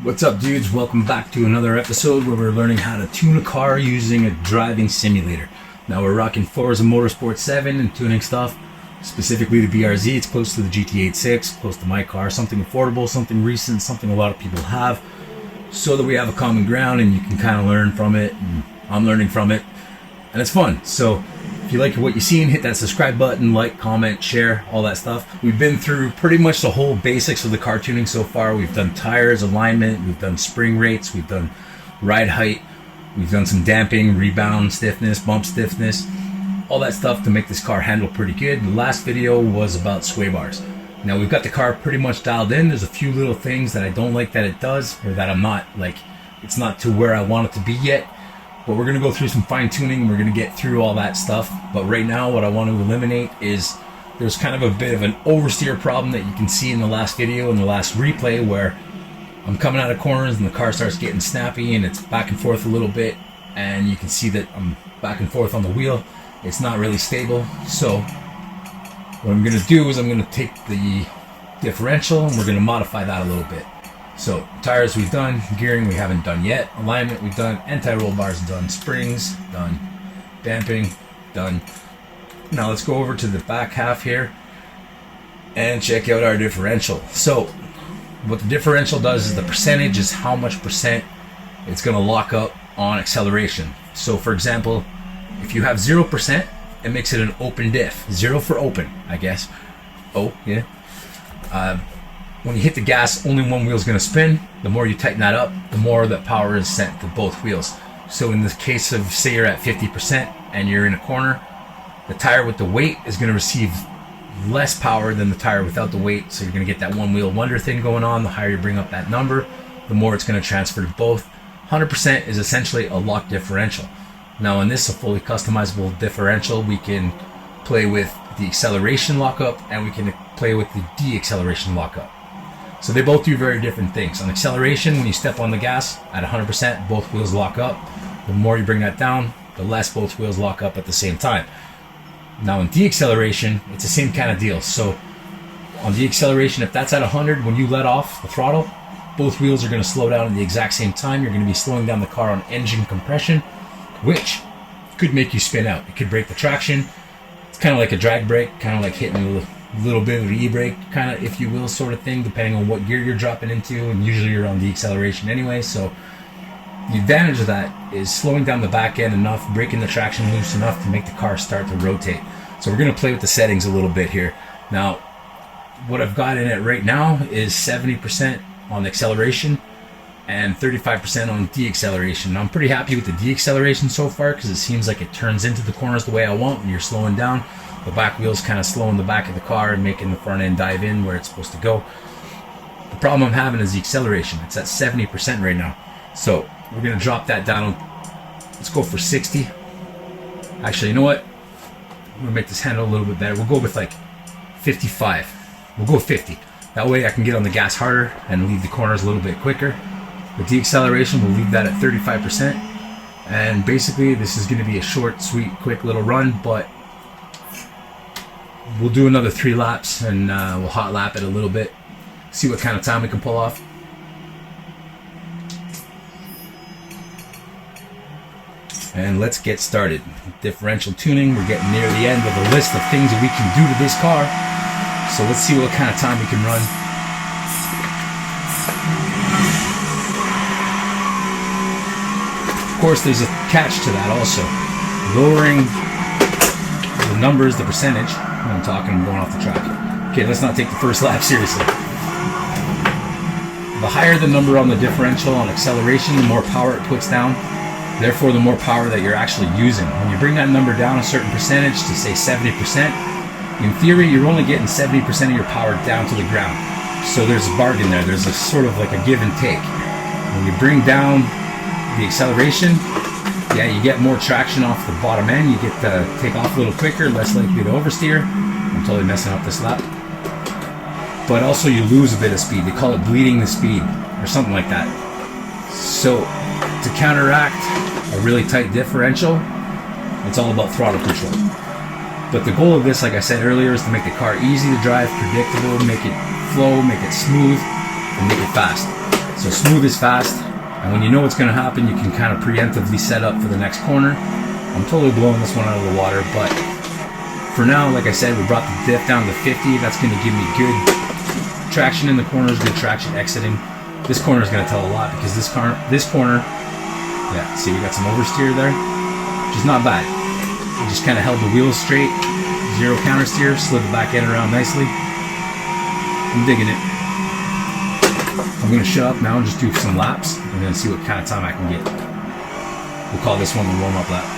What's up, dudes? Welcome back to another episode where we're learning how to tune a car using a driving simulator. Now we're rocking Forza Motorsport 7 and tuning stuff, specifically the BRZ. It's close to the GT8 6, close to my car, something affordable, something recent, something a lot of people have, so that we have a common ground and you can kind of learn from it, and I'm learning from it, and it's fun. So if you like what you've seen, hit that subscribe button, like, comment, share, all that stuff. We've been through pretty much the whole basics of the car tuning so far. We've done tires, alignment, we've done spring rates, we've done ride height, we've done some damping, rebound stiffness, bump stiffness, all that stuff to make this car handle pretty good. The last video was about sway bars. Now we've got the car pretty much dialed in. There's a few little things that I don't like that it does, or that I'm not, like, it's not to where I want it to be yet. But we're going to go through some fine tuning and we're going to get through all that stuff. But right now what I want to eliminate is there's kind of a bit of an oversteer problem that you can see in the last video and the last replay, where I'm coming out of corners and the car starts getting snappy and it's back and forth a little bit, and you can see that I'm back and forth on the wheel. It's not really stable. So what I'm going to do is I'm going to take the differential and we're going to modify that a little bit. So tires we've done, gearing we haven't done yet, alignment we've done, anti-roll bars done, springs done, damping done. Now let's go over to the back half here and check out our differential. So what the differential does is the percentage is how much percent it's going to lock up on acceleration. So for example, if you have 0%, it makes it an open diff. 0 for open, I guess. Oh, yeah. When you hit the gas, only one wheel is going to spin. The more you tighten that up, the more that power is sent to both wheels. So in the case of, say you're at 50% and you're in a corner, the tire with the weight is going to receive less power than the tire without the weight. So you're going to get that one wheel wonder thing going on. The higher you bring up that number, the more it's going to transfer to both. 100% is essentially a lock differential. Now in this, a fully customizable differential, we can play with the acceleration lockup and we can play with the de-acceleration lockup. So they both do very different things. On acceleration, when you step on the gas at 100%, both wheels lock up. The more you bring that down, the less both wheels lock up at the same time. Now in de-acceleration, it's the same kind of deal. So on de-acceleration, if that's at 100, when you let off the throttle, both wheels are going to slow down at the exact same time. You're going to be slowing down the car on engine compression, which could make you spin out. It could break the traction. It's kind of like a drag brake, kind of like hitting a little bit of an e-brake, kind of, if you will, sort of thing, depending on what gear you're dropping into, and usually you're on the acceleration anyway. So the advantage of that is slowing down the back end enough, breaking the traction loose enough to make the car start to rotate. So we're going to play with the settings a little bit here. Now what I've got in it right now is 70% on acceleration and 35% on de-acceleration. I'm pretty happy with the de-acceleration so far because it seems like it turns into the corners the way I want. When you're slowing down, the back wheel's kind of slowing the back of the car and making the front end dive in where it's supposed to go. The problem I'm having is the acceleration. It's at 70% right now. So we're going to drop that down. Let's go for 60. Actually, you know what? I'm going to make this handle a little bit better. We'll go with like 55. We'll go 50. That way I can get on the gas harder and leave the corners a little bit quicker. The de-acceleration, we'll leave that at 35%. And basically this is going to be a short, sweet, quick little run, but we'll do another 3 laps and we'll hot lap it a little bit, see what kind of time we can pull off. And let's get started. Differential tuning, we're getting near the end of the list of things that we can do to this car. So let's see what kind of time we can run. Of course, there's a catch to that also. Lowering the numbers, the percentage. When I'm talking, I'm going off the track. Okay, let's not take the first lap seriously. The higher the number on the differential on acceleration, the more power it puts down. Therefore, the more power that you're actually using. When you bring that number down a certain percentage to say 70%, in theory, you're only getting 70% of your power down to the ground. So there's a bargain there. There's a sort of like a give and take. When you bring down the acceleration, yeah, you get more traction off the bottom end. You get to take off a little quicker, less likely to oversteer. I'm totally messing up this lap. But also you lose a bit of speed. They call it bleeding the speed or something like that. So to counteract a really tight differential, it's all about throttle control. But the goal of this, like I said earlier, is to make the car easy to drive, predictable, make it flow, make it smooth, and make it fast. So smooth is fast, and when you know what's going to happen, you can kind of preemptively set up for the next corner. I'm totally blowing this one out of the water, but for now, like I said, we brought the diff down to 50. That's going to give me good traction in the corners, good traction exiting. This corner is going to tell a lot because this corner, yeah, see, we got some oversteer there, which is not bad. We just kind of held the wheels straight, zero counter steer, slid the back end around nicely. I'm digging it. I'm going to shut up now and just do some laps and then see what kind of time I can get. We'll call this one the warm-up lap.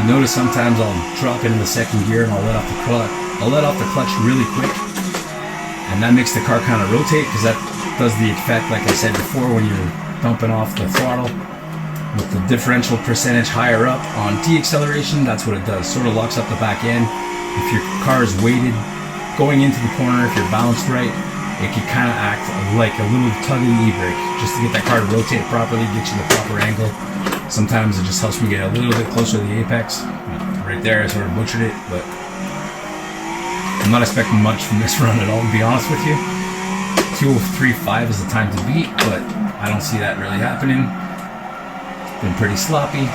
Notice sometimes I'll drop it in the second gear and I'll let off the clutch. I'll let off the clutch really quick, and that makes the car kind of rotate because that does the effect, like I said before, when you're dumping off the throttle with the differential percentage higher up on deceleration. That's what it does. Sort of locks up the back end. If your car is weighted going into the corner, if you're balanced right, it can kind of act like a little tug of the e-brake just to get that car to rotate properly, get you the proper angle. Sometimes it just helps me get a little bit closer to the apex. Right there, I sort of butchered it, but I'm not expecting much from this run at all, to be honest with you. 2:03.5 is the time to beat, but I don't see that really happening. It's been pretty sloppy,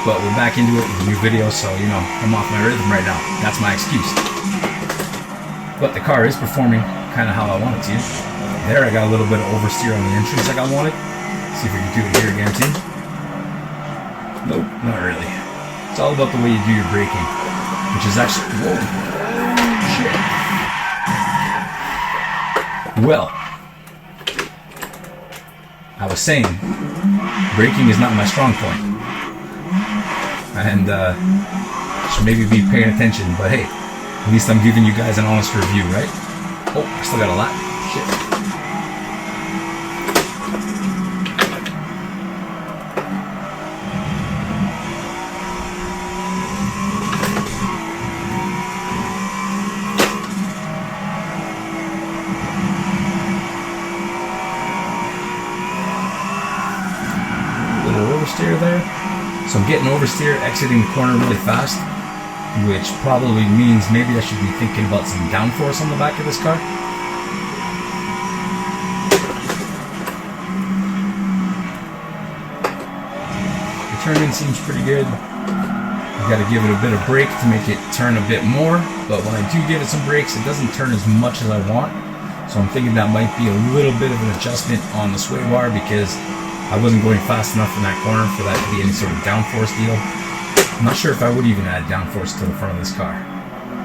but we're back into it with a new video, so, you know, I'm off my rhythm right now. That's my excuse. But the car is performing kind of how I want it to. There, I got a little bit of oversteer on the entrance like I wanted. See if we can do it here again, too. Nope, not really. It's all about the way you do your braking, which is actually, whoa, shit. Well, I was saying, braking is not my strong point, and should maybe be paying attention. But hey, at least I'm giving you guys an honest review, right? Oh, I still got a lap. Shit. Oversteer there, so I'm getting oversteer, exiting the corner really fast, which probably means maybe I should be thinking about some downforce on the back of this car. The turn-in seems pretty good. I've got to give it a bit of brake to make it turn a bit more, but when I do give it some brakes, it doesn't turn as much as I want. So I'm thinking that might be a little bit of an adjustment on the sway bar because I wasn't going fast enough in that corner for that to be any sort of downforce deal. I'm not sure if I would even add downforce to the front of this car.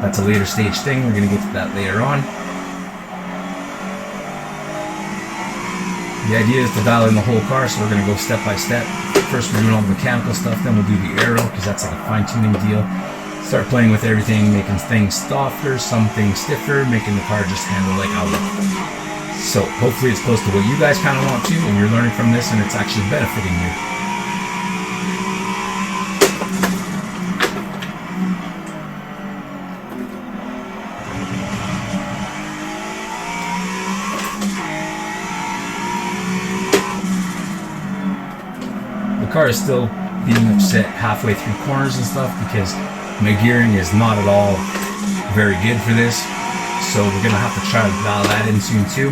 That's a later stage thing. We're going to get to that later on. The idea is to dial in the whole car, so we're going to go step by step. First we're doing all the mechanical stuff, then we'll do the aero, because that's like a fine-tuning deal. Start playing with everything, making things softer, some things stiffer, making the car just handle like I want. So hopefully it's close to what you guys kind of want to, and you're learning from this, and it's actually benefiting you. car is still being upset halfway through corners and stuff because my gearing is not at all very good for this. So we're gonna have to try to dial that in soon too.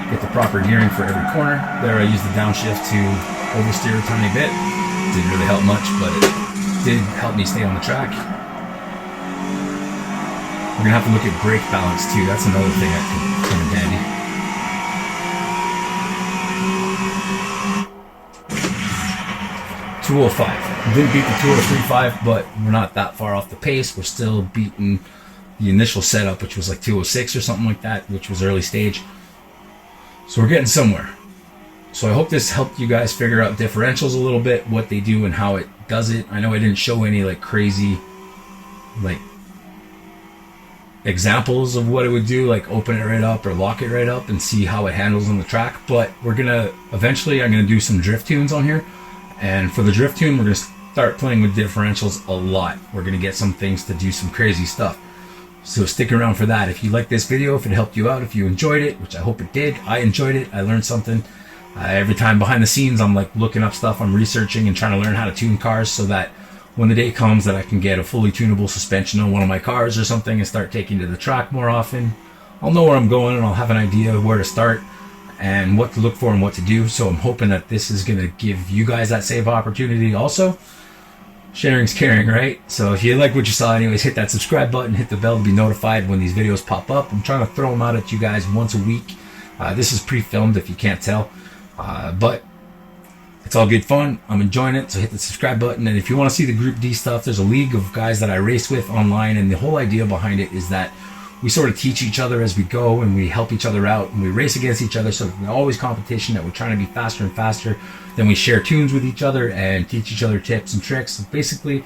Get the proper gearing for every corner. There I used the downshift to oversteer a tiny bit. Didn't really help much, but it did help me stay on the track. We're gonna have to look at brake balance too. That's another thing that can come in handy. .205. Didn't beat the 203.5, but we're not that far off the pace. We're still beating the initial setup, which was like 206 or something like that, which was early stage. So we're getting somewhere. So I hope this helped you guys figure out differentials a little bit, what they do and how it does it. I know I didn't show any like crazy like examples of what it would do, like open it right up or lock it right up and see how it handles on the track, but we're gonna eventually, I'm gonna do some drift tunes on here, and for the drift tune we're gonna start playing with differentials a lot. We're gonna get some things to do some crazy stuff, so stick around for that. If you like this video, if it helped you out, if you enjoyed it, which I hope it did, I enjoyed it, I learned something. Every time behind the scenes I'm like looking up stuff, I'm researching and trying to learn how to tune cars so that when the day comes that I can get a fully tunable suspension on one of my cars or something and start taking to the track more often, I'll know where I'm going and I'll have an idea of where to start and what to look for and what to do. So I'm hoping that this is going to give you guys that same opportunity also. Sharing's caring, right? So if you like what you saw anyways, hit that subscribe button, hit the bell to be notified when these videos pop up. I'm trying to throw them out at you guys once a week. This is pre-filmed if you can't tell, but it's all good fun. I'm enjoying it, so hit the subscribe button. And if you want to see the Group D stuff, there's a league of guys that I race with online, and the whole idea behind it is that we sort of teach each other as we go, and we help each other out, and we race against each other, so there's always competition, that we're trying to be faster and faster. Then we share tunes with each other and teach each other tips and tricks. So basically,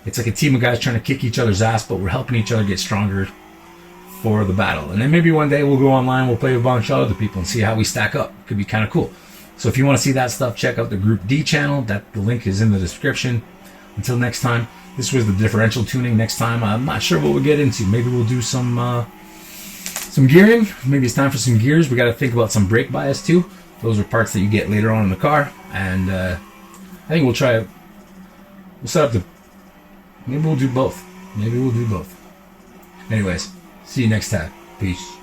it's like a team of guys trying to kick each other's ass, but we're helping each other get stronger for the battle. And then maybe one day we'll go online, we'll play with a bunch of other people and see how we stack up. Could be kind of cool. So if you want to see that stuff, check out the Group D channel. The link is in the description. Until next time, this was the differential tuning. Next time, I'm not sure what we'll get into. Maybe we'll do some gearing. Maybe it's time for some gears. We got to think about some brake bias too. Those are parts that you get later on in the car. And I think we'll set up maybe we'll do both. Anyways, see you next time. Peace.